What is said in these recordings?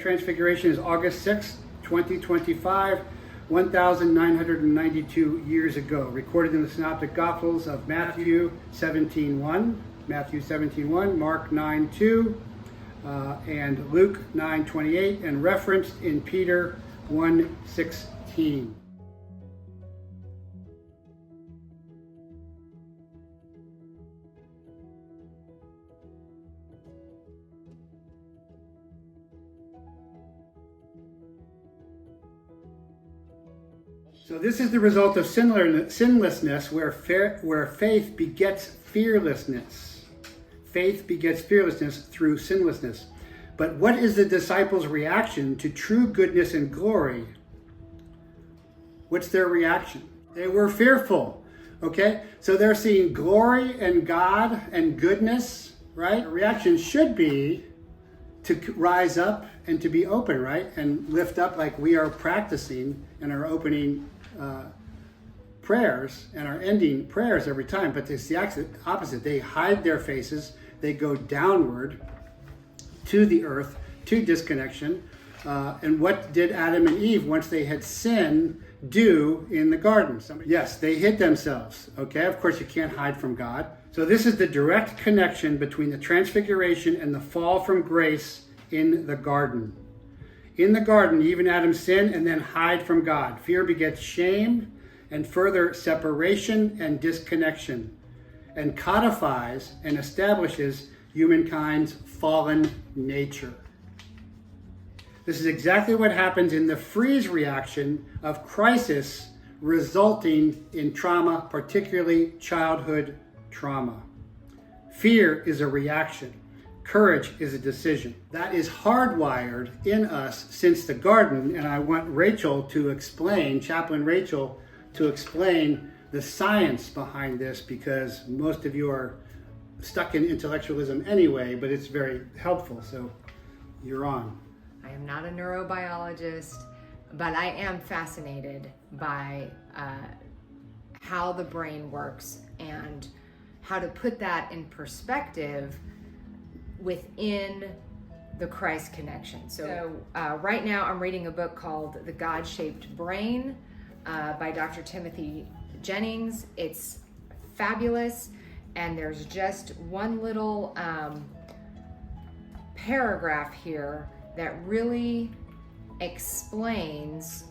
Transfiguration is August 6th, 2025, 1,992 years ago. Recorded in the Synoptic Gospels of Matthew 17:1, Mark 9:2, and Luke 9:28, and referenced in Peter 1:16. So this is the result of sinlessness, where faith begets fearlessness. Faith begets fearlessness through sinlessness. But what is the disciples' reaction to true goodness and glory? What's their reaction? They were fearful. Okay? So they're seeing glory and God and goodness, right? The reaction should be to rise up and to be open, right? And lift up like we are practicing in our opening prayers and our ending prayers every time. But it's the opposite. They hide their faces. They go downward to the earth, to disconnection. And what did Adam and Eve, once they had sinned, do in the garden? Yes, they hid themselves. Okay, of course you can't hide from God. So this is the direct connection between the Transfiguration and the fall from grace in the garden. In the garden, even Adam sinned and then hide from God. Fear begets shame and further separation and disconnection, and codifies and establishes humankind's fallen nature. This is exactly what happens in the freeze reaction of crisis resulting in trauma, particularly childhood trauma. Fear is a reaction. Courage is a decision. That is hardwired in us since the garden, and I want Rachel to explain, Chaplain Rachel, to explain the science behind this, because most of you are stuck in intellectualism anyway, but it's very helpful, so you're on. I am not a neurobiologist, but I am fascinated by how the brain works and how to put that in perspective within the Christ connection. So right now I'm reading a book called The God-Shaped Brain by Dr. Timothy Jennings. It's fabulous, and there's just one little paragraph here that really explains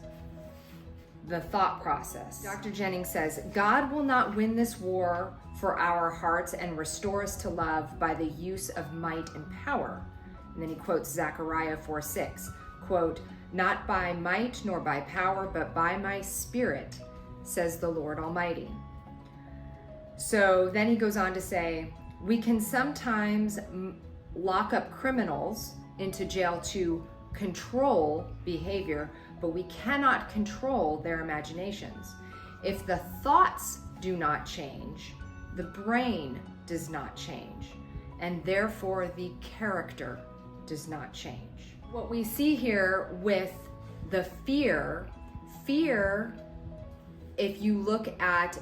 the thought process. Dr. Jennings says, God will not win this war for our hearts and restore us to love by the use of might and power. And then he quotes Zechariah 4:6, quote, not by might nor by power, but by my spirit, says the Lord Almighty. So then he goes on to say, we can sometimes lock up criminals into jail to control behavior, but we cannot control their imaginations. If the thoughts do not change, the brain does not change, and therefore the character does not change. What we see here with the fear, if you look at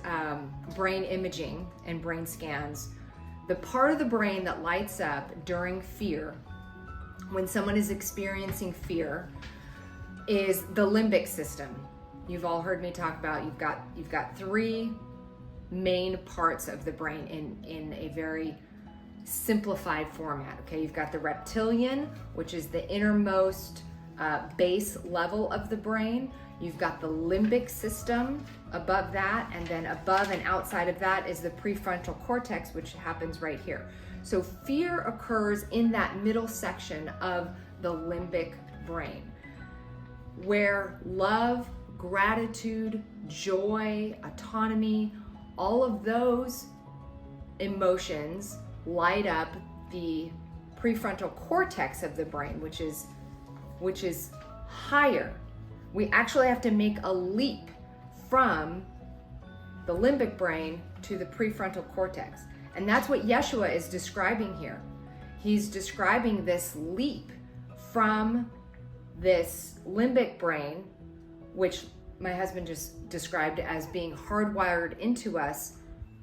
brain imaging and brain scans, the part of the brain that lights up during fear, when someone is experiencing fear, is the limbic system. You've all heard me talk about, you've got three main parts of the brain in a very simplified format. Okay, you've got the reptilian, which is the innermost base level of the brain. You've got the limbic system above that, and then above and outside of that is the prefrontal cortex, which happens right here. So fear occurs in that middle section of the limbic brain, where love, gratitude, joy, autonomy, all of those emotions light up the prefrontal cortex of the brain, which is higher. We actually have to make a leap from the limbic brain to the prefrontal cortex. And that's what Yeshua is describing here. He's describing this leap from this limbic brain, which my husband just described as being hardwired into us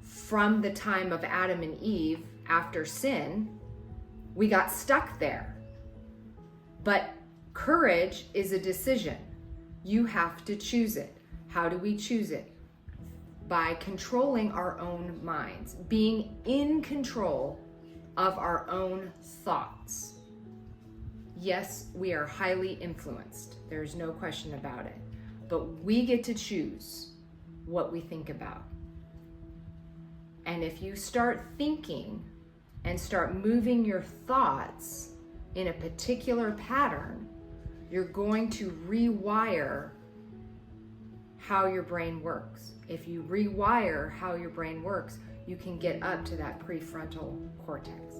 from the time of Adam and Eve after sin. We got stuck there. But Courage is a decision. You have to choose it. How do we choose it? By controlling our own minds, being in control of our own thoughts. Yes, we are highly influenced. There's no question about it. But we get to choose what we think about. And if you start thinking and start moving your thoughts in a particular pattern, you're going to rewire how your brain works. If you rewire how your brain works, you can get up to that prefrontal cortex.